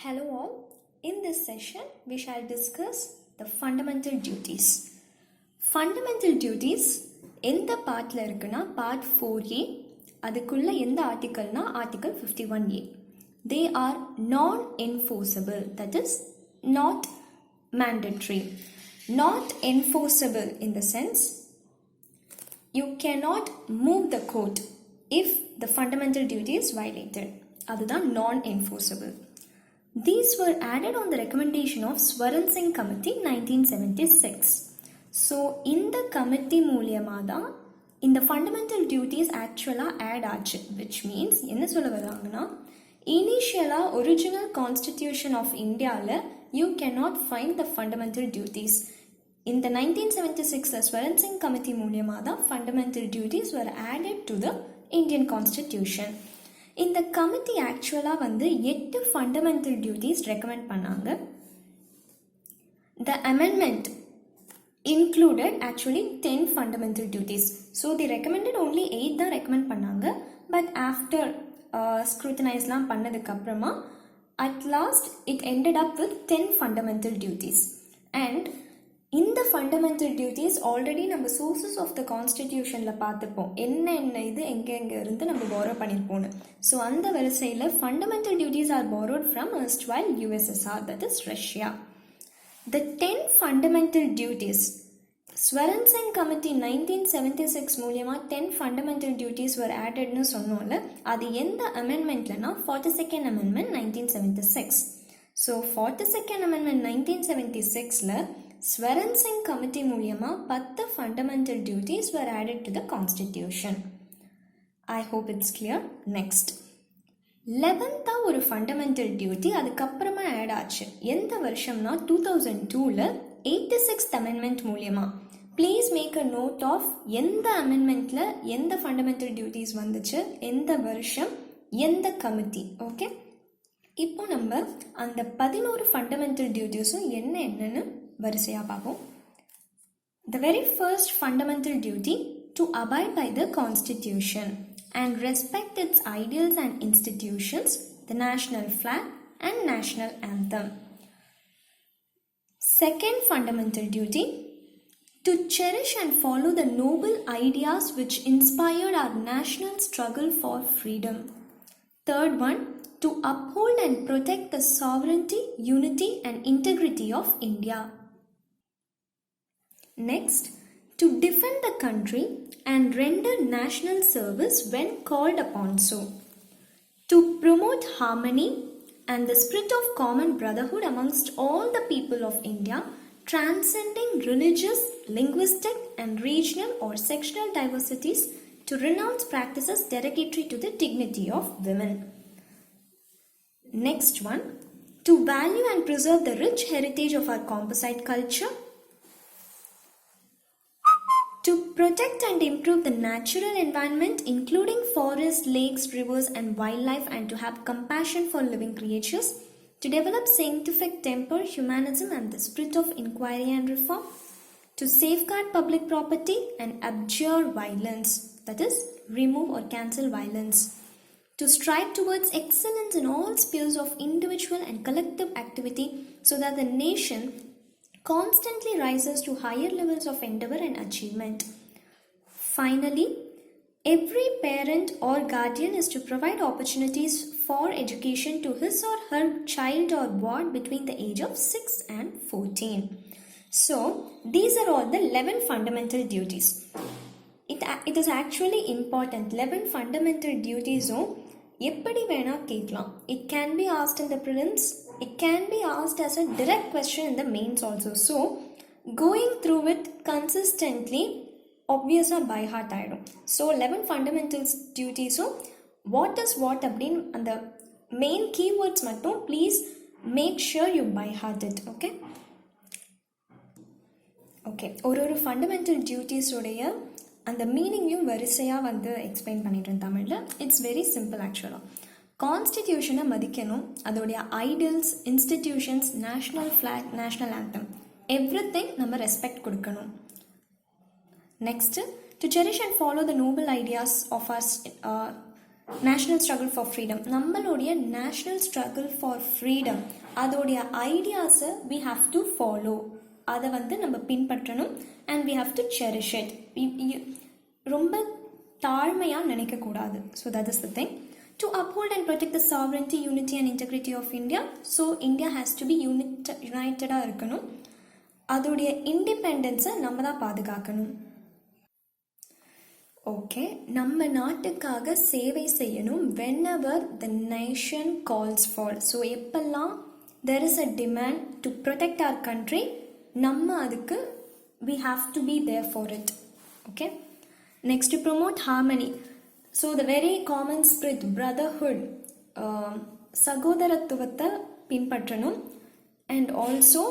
Hello all. In this session, we shall discuss the fundamental duties. Fundamental duties எந்த பார்ட்ல இருக்குன்னா part 4A. அதுக்குள்ள எந்த ஆர்டிக்கல்னா article 51A. They are non-enforceable, that is not mandatory. Not enforceable in the sense you cannot move the court if the fundamental duty is violated. அதுதான் non-enforceable. These were added on the recommendation of Swaran Singh Committee 1976. So, in the committee மூலியமாதா இந்த fundamental duties actually add ஆச்சு, which means என்ன சொல்ல வராங்கன்னா initially original constitution of Indiaல you cannot find the fundamental duties. In the 1976 Swaran Singh Committee மூலியமாதா fundamental duties were added to the Indian constitution. இந்த committee ஆக்சுவலாக வந்து 8 fundamental duties recommend பண்ணாங்க. The amendment included actually 10 fundamental duties. So they recommended only 8 தான் recommend பண்ணாங்க. But after scrutinizeலாம் பண்ணதுக்கு அப்புறமா at last it ended up with 10 fundamental duties. And இந்த fundamental duties already நம்ம சோர்சஸ் ஆஃப் த கான்ஸ்டிடியூஷனில் பார்த்துப்போம், என்ன இது எங்கே இருந்து நம்ம பாரோ பண்ணியிருப்போன்னு. ஸோ அந்த வரிசையில் fundamental duties are borrowed from erstwhile USSR, that is Russia. The 10 fundamental duties, Swaran Singh Committee 1976 மூலியமாக 10 fundamental duties were addedனு சொன்னோம்ல, அது எந்த அமெண்ட்மெண்ட்லனா 42nd Amendment 1976. So 42nd Amendment 1976ல Swaran Singh Committee மூலியமா 10 fundamental duties were added to the constitution. I hope it's clear. Next, 11th ஒரு fundamental duty அதுக்கப்புறமா add ஆச்சு. எந்த வருஷம்னா 2002ல 86th amendment மூலியமா. Please make a note of எந்த amendmentல எந்த fundamental duties வந்துச்சு, எந்த வருஷம், எந்த கமிட்டி. ஓகே, இப்போ நம்ம அந்த 11 fundamental dutiesம் என்னன்னு வரிசையா பார்ப்போம். The very first fundamental duty to abide by the constitution and respect its ideals and institutions, the national flag and national anthem. Second fundamental duty to cherish and follow the noble ideas which inspired our national struggle for freedom. Third one, to uphold and protect the sovereignty, unity and integrity of India. Next, to defend the country and render national service when called upon so. To promote harmony and the spirit of common brotherhood amongst all the people of India, transcending religious, linguistic and regional or sectional diversities, to renounce practices derogatory to the dignity of women. Next one, to value and preserve the rich heritage of our composite culture, to protect and improve the natural environment including forests, lakes, rivers and wildlife, and to have compassion for living creatures, to develop scientific temper, humanism and the spirit of inquiry and reform, to safeguard public property and abjure violence, that is remove or cancel violence, to strive towards excellence in all spheres of individual and collective activity so that the nation constantly rises to higher levels of endeavor and achievement. Finally, every parent or guardian is to provide opportunities for education to his or her child or ward between the age of 6 and 14. So, these are all the 11 fundamental duties. It is actually important. 11 fundamental duties எப்படி வேணா கேட்கலாம். It can be asked in the prelims. It can be asked as a direct question in the mains also. So, going through it consistently, obviously by heart ஆயிடும். So, 11 fundamental duties, what is what அப்படின்னு அந்த main keywords மட்டும் please make sure you by heart it. Okay? Okay, ஒரு fundamental duties உடைய அந்த மீனிங்கையும் வரிசையாக வந்து explain பண்ணிட்டேன் தமிழில். இட்ஸ் வெரி சிம்பிள் ஆக்சுவலாக. கான்ஸ்டிடியூஷனை மதிக்கணும், அதோடைய ideals, institutions, national flag, national anthem, everything நம்ம ரெஸ்பெக்ட் கொடுக்கணும். Next, to cherish and follow the noble ideas of our national struggle for freedom, நம்மளுடைய நேஷ்னல் ஸ்ட்ரகிள் ஃபார் ஃப்ரீடம் அதோடைய ஐடியாஸை வி ஹாவ் டு ஃபாலோ, அதை வந்து நம்ம பின்பற்றணும். And we have to cherish it, ரொம்ப தாழ்மையாக நினைக்கக்கூடாது. So that is the thing. To uphold and protect the sovereignty, unity and integrity of India. So India has to be யுனைட்டடாக இருக்கணும். அதோடைய இண்டிபெண்டன்ஸை நம்ம தான் பாதுகாக்கணும். ஓகே, நம்ம நாட்டுக்காக சேவை செய்யணும் whenever the nation calls for. So எப்பெல்லாம் there is a demand to protect our country, நம்ம அதுக்கு we have to be there for it. Okay, next, to promote harmony. So the very common spirit, brotherhood, சகோதரத்துவத்தை பின்பற்றணும். and also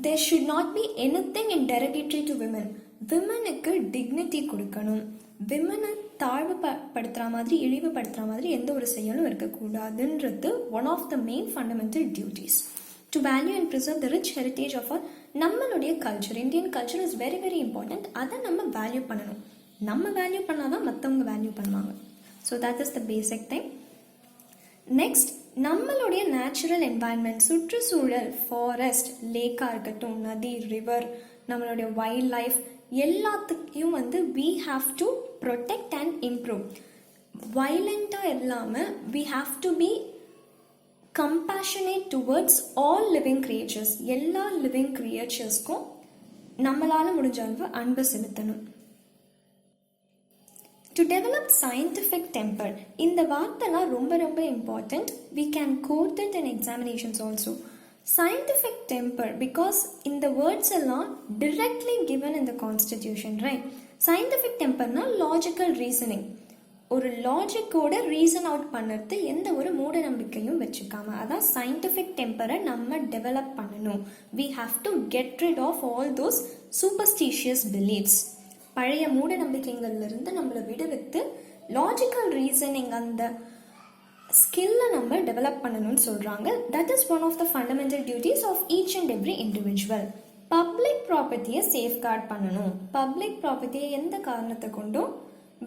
there should not be anything in derogatory to women. விமனுக்கு dignity கொடுக்கணும். விமனை தாழ்வுபடுத்துகிற மாதிரி, இழிவுபடுத்துகிற மாதிரி எந்த ஒரு செயலும் இருக்கக்கூடாதுன்றது one of the main fundamental duties. To value and preserve the rich heritage of நம்மளுடைய culture, Indian culture is very very important. அதை நம்ம வேல்யூ பண்ணணும். நம்ம வேல்யூ பண்ணால் தான் மற்றவங்க வேல்யூ பண்ணுவாங்க. So that is the basic thing. Next, நம்மளுடைய நேச்சுரல் என்வாயன்மெண்ட், சுற்றுச்சூழல், ஃபாரஸ்ட், லேக்காக இருக்கட்டும், நதி, ரிவர், நம்மளுடைய வைல்ட் லைஃப் எல்லாத்துக்கையும் வந்து we have to protect and improve. வயலண்ட்டாக இல்லாமல் we have to be compassionate towards all living creatures. எல்லா லிவிங் கிரியேச்சர்ஸ்க்கும் நம்மளால் முடிஞ்ச அளவு அன்பு செலுத்தணும். டு டெவலப் சயின்டிஃபிக் டெம்பர், இந்த வார்த்தைலாம் ரொம்ப ரொம்ப important. we can quote it in examinations also. Scientific temper, because in the words alone directly given in the constitution, right? Scientific temper na logical reasoning, ஒரு லாஜிக்கோட reason out பண்ணுறது, எந்த ஒரு மூட நம்பிக்கையும் வச்சுக்காம, அதான் சயின்டிஃபிக் டெம்பரை நம்ம டெவலப் பண்ணணும். we have to get rid of all those superstitious beliefs. பழைய மூட நம்பிக்கைகள்லேருந்து நம்மளை விடுவித்து லாஜிக்கல் ரீசனிங் அந்த ஸ்கில்லை நம்ம டெவலப் பண்ணணும்னு சொல்கிறாங்க. That is one of the fundamental duties of each and every individual. Public ப்ராப்பர்ட்டியை சேஃப்கார்ட் பண்ணணும். பப்ளிக் ப்ராப்பர்ட்டியை எந்த காரணத்தை கொண்டும்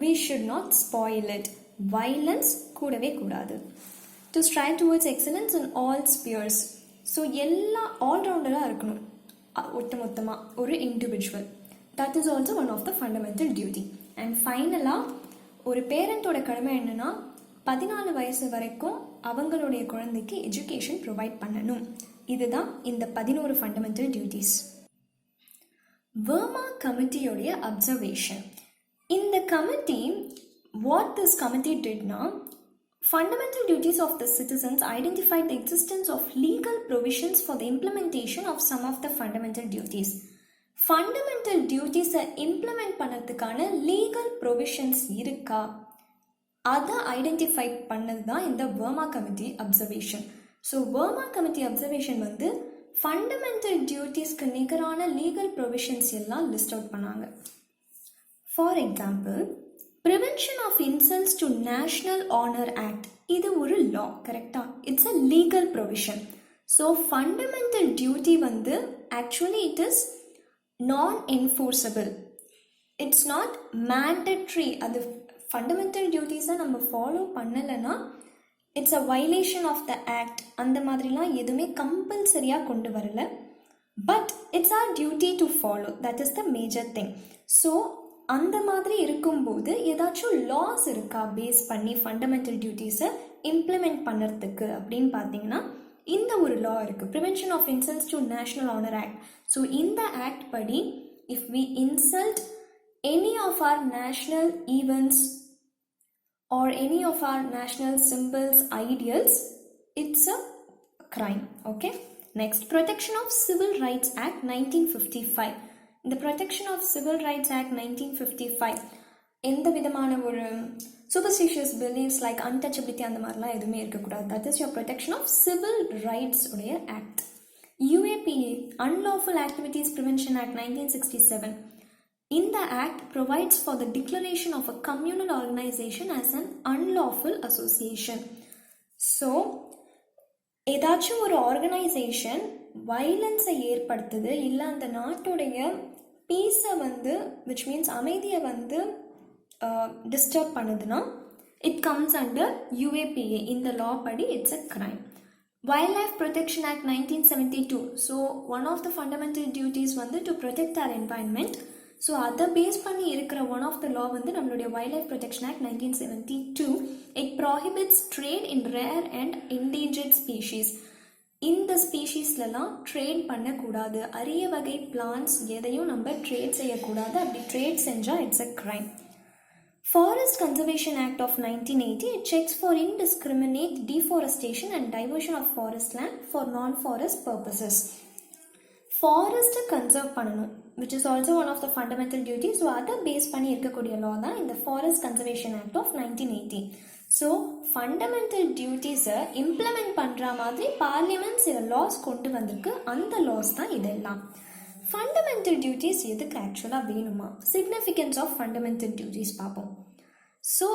we should not spoil it. Violence கூடவே கூடாது. To strive towards excellence in all spheres. So எல்லா ஆல்ரவுண்டராக இருக்கணும் ஒட்டுமொத்தமாக ஒரு individual. That is also one of the fundamental duty. And ஃபைனலாக ஒரு பேரண்டோட கடமை என்னன்னா, 14 வயசு வரைக்கும் அவங்களுடைய குழந்தைக்கு எஜுகேஷன் ப்ரொவைட் பண்ணணும். இதுதான் இந்த 11 ஃபண்டமெண்டல் டியூட்டிஸ். வர்மா கமிட்டியோடைய அப்சர்வேஷன். இந்த கமிட்டி, வாட் திஸ் கமிட்டி டிட்னா, fundamental duties of the citizens identified the existence of legal provisions for the implementation of some of the fundamental duties. Fundamental duties implement பண்ணதுக்கான legal provisions இருக்கா, அதை identify பண்ணது தான் இந்த Varma committee observation. So Varma committee observation வந்து fundamental டியூட்டிஸ்க்கு நிகரான legal provisions எல்லாம் லிஸ்ட் அவுட் பண்ணாங்க. For example, prevention of insults to national honour act. இது ஒரு லா, கரெக்டா? It's a legal provision. So fundamental duty வந்து actually it is non enforceable, it's not mandatory. அது ஃபண்டமெண்டல் டியூட்டிஸை நம்ம ஃபாலோ பண்ணலைன்னா it's a violation of the act. அந்த மாதிரிலாம் எதுவுமே கம்பல்சரியாக கொண்டு வரல. But it's our duty to follow, that is the major thing. So அந்த மாதிரி இருக்கும்போது ஏதாச்சும் லாஸ் இருக்கா பேஸ் பண்ணி ஃபண்டமெண்டல் டியூட்டிஸை இம்ப்ளிமெண்ட் பண்ணுறதுக்கு அப்படின்னு பார்த்தீங்கன்னா இந்த ஒரு லா இருக்குது, prevention of insults to national honour act. So இந்த ஆக்ட் படி if we insult any of our national events or any of our national symbols, ideals, it's a crime. Okay, next, Protection of Civil Rights Act 1955. The Protection of Civil Rights Act 1955 எந்த விதமான ஒரு superstitious beliefs like untouchability அந்த மாதிரிலாம் எதுவுமே இருக்கக்கூடாது. that is your protection of civil rights உடைய act. UAPA, Unlawful Activities Prevention Act 1967. In the act provides for the declaration of a communal organization as an unlawful association. So ஏதாச்சும் ஒரு organisation வயலன்ஸை ஏற்படுத்துது, இல்லை அந்த நாட்டுடைய பீஸை வந்து விச் மீன்ஸ் அமைதியை வந்து டிஸ்டர்ப் பண்ணுதுன்னா it comes under UAPA. In the law padi, it's a crime. Wildlife Protection Act 1972. So one of the fundamental duties வந்து to protect our environment. So அதை பேஸ் பண்ணி இருக்கிற one of the law வந்து நம்மளுடைய Wildlife Protection Act 1972. It prohibits trade in rare and endangered species. இந்த ஸ்பீஷீஸ்லாம் trade பண்ணக்கூடாது. அரிய வகை பிளான்ஸ் எதையும் நம்ம ட்ரேட் செய்யக்கூடாது. அப்படி ட்ரேட் செஞ்சால் it's a crime. Forest Conservation Act of 1980, it checks for indiscriminate deforestation and diversion of forest land for non-forest purposes. Forest conserve பண்ணணும், which is also one of the fundamental duties. So அதை base பண்ணி இருக்கக்கூடிய law தான் இந்த Forest Conservation Act of 1980. So fundamental duties implement பண்ற மாதிரி parliament சில laws கொண்டு வந்திருக்கு. அந்த laws தான் இதெல்லாம். Fundamental duties எதுக்கு ஆக்சுவலாக வேணுமா? Significance of fundamental duties பார்ப்போம். So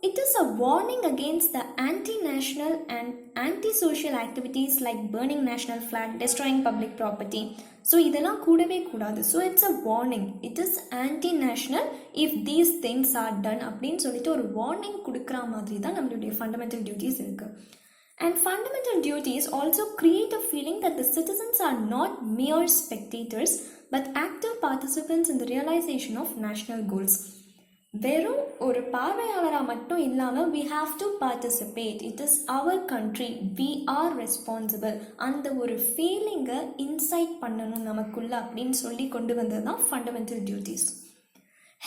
it is a warning against the anti-national and anti-social activities like burning national flag, destroying public property. So இதெல்லாம் கூடவே கூடாது. So it's a warning. It is anti-national if these things are done அப்படின்னு சொல்லிட்டு ஒரு warning கொடுக்குற மாதிரி தான் நம்மளுடைய fundamental duties இருக்கு. And fundamental duties also create a feeling that the citizens are not mere spectators but active participants in the realization of national goals. வெறும் ஒரு பார்வையாளராக மட்டும் இல்லாமல் we have to participate. It is our country. We are responsible. அந்த ஒரு ஃபீலிங்கை inside பண்ணணும் நமக்குள்ள அப்படின்னு சொல்லி கொண்டு வந்தது தான் fundamental duties.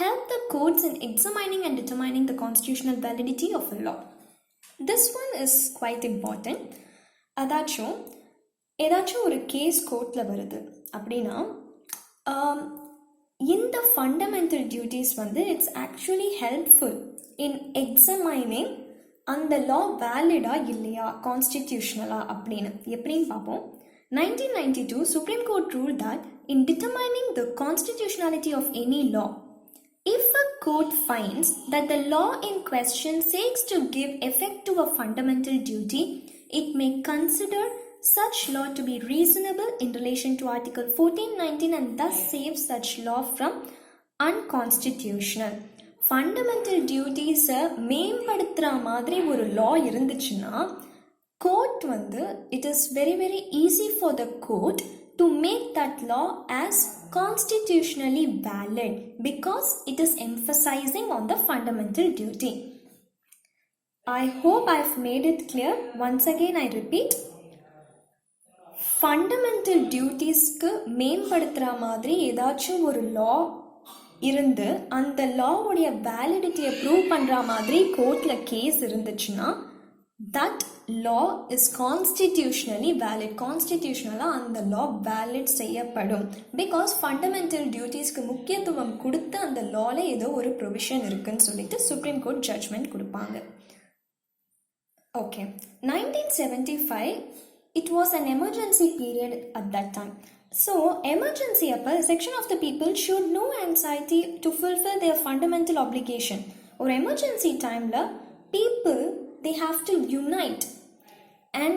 Help the courts in examining and determining the constitutional validity of a law. This one is quite important. ஏதாச்சும் ஒரு கேஸ் கோர்ட்டில் வருது அப்படின்னா இந்த ஃபண்டமெண்டல் டியூட்டிஸ் வந்து இட்ஸ் ஆக்சுவலி ஹெல்ப்ஃபுல் இன் எக்ஸமைனிங் அந்த லா வேலிடா இல்லையா கான்ஸ்டிடியூஷனலா அப்படின்னு எப்படின்னு பார்ப்போம். 1992 Supreme Court ruled that in determining the constitutionality of any law, if a court finds that the law in question seeks to give effect to a fundamental duty, it may consider such law to be reasonable in relation to Article 1419 and thus save such law from unconstitutional. Fundamental duties மேம்படுத்துகிற மாதிரி ஒரு law இருந்துச்சுன்னா court வந்து it is very very easy for the court to make that law as constitutionally valid because it is emphasizing on the fundamental duty. I hope I have made it clear. Once again I repeat, fundamental dutiesக்கு மேம்படுத்துகிற மாதிரி ஏதாச்சும் ஒரு law இருந்து அந்த லாவுடைய வேலிடிட்டியை prove பண்ணுற மாதிரி கோர்ட்டில் case இருந்துச்சுன்னா that law is constitutionally valid. கான்ஸ்டிடியூஷனலாக அந்த law valid செய்யப்படும் பிகாஸ் ஃபண்டமெண்டல் டியூட்டிஸ்க்கு முக்கியத்துவம் கொடுத்து அந்த லாவில் ஏதோ ஒரு ப்ரொவிஷன் இருக்குன்னு சொல்லிட்டு சுப்ரீம் கோர்ட் ஜட்ஜ்மெண்ட் கொடுப்பாங்க. Okay, 1975 it was an emergency period at that time. So emergency அப்போ section of the people showed no anxiety to fulfill their fundamental obligation. ஒரு emergency timeல people they have to unite and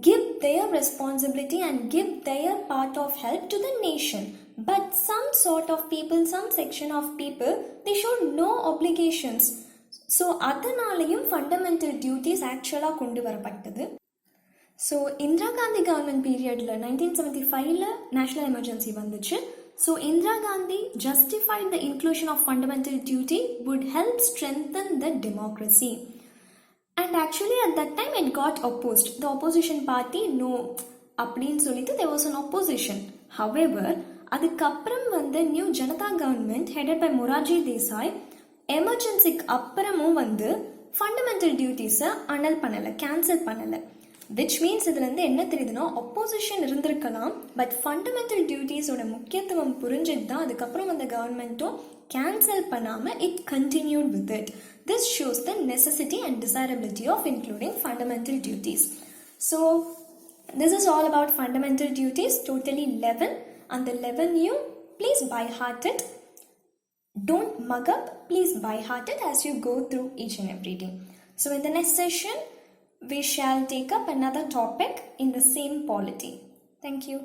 give their responsibility and give their part of help to the nation. But some sort of people, some section of people, they showed no obligations. So அதனாலையும் fundamental duties actually கொண்டு வரப்பட்டது. So Indira Gandhi government பீரியடில் 1975 national emergency வந்துச்சு. So Indira Gandhi justified the inclusion of fundamental duty would help strengthen the democracy. And actually at that time it got opposed. The opposition party no அப்படின்னு சொல்லிட்டு there was an opposition. However, அதுக்கப்புறம் வந்து new Janata government headed by Morarji Desai எமர்ஜென்சிக்கு அப்புறமும் வந்து fundamental டியூட்டிஸை அனல் பண்ணலை, cancel பண்ணலை. விச் மீன்ஸ் இதுலேருந்து என்ன தெரியுதுன்னா ஒப்போசிஷன் இருந்திருக்கலாம், பட் ஃபண்டமெண்டல் டியூட்டிஸோட முக்கியத்துவம் புரிஞ்சுட்டு தான் அதுக்கப்புறம் அந்த கவர்மெண்ட்டும் கேன்சல் பண்ணாமல் it continued with it. This shows the necessity and desirability of including fundamental duties. So this is all about fundamental duties, totally 11. அந்த 11யும் please by heart it. Don't mug up, please by heart it as you go through each and every day. So in the next session, we shall take up another topic in the same polity. Thank you.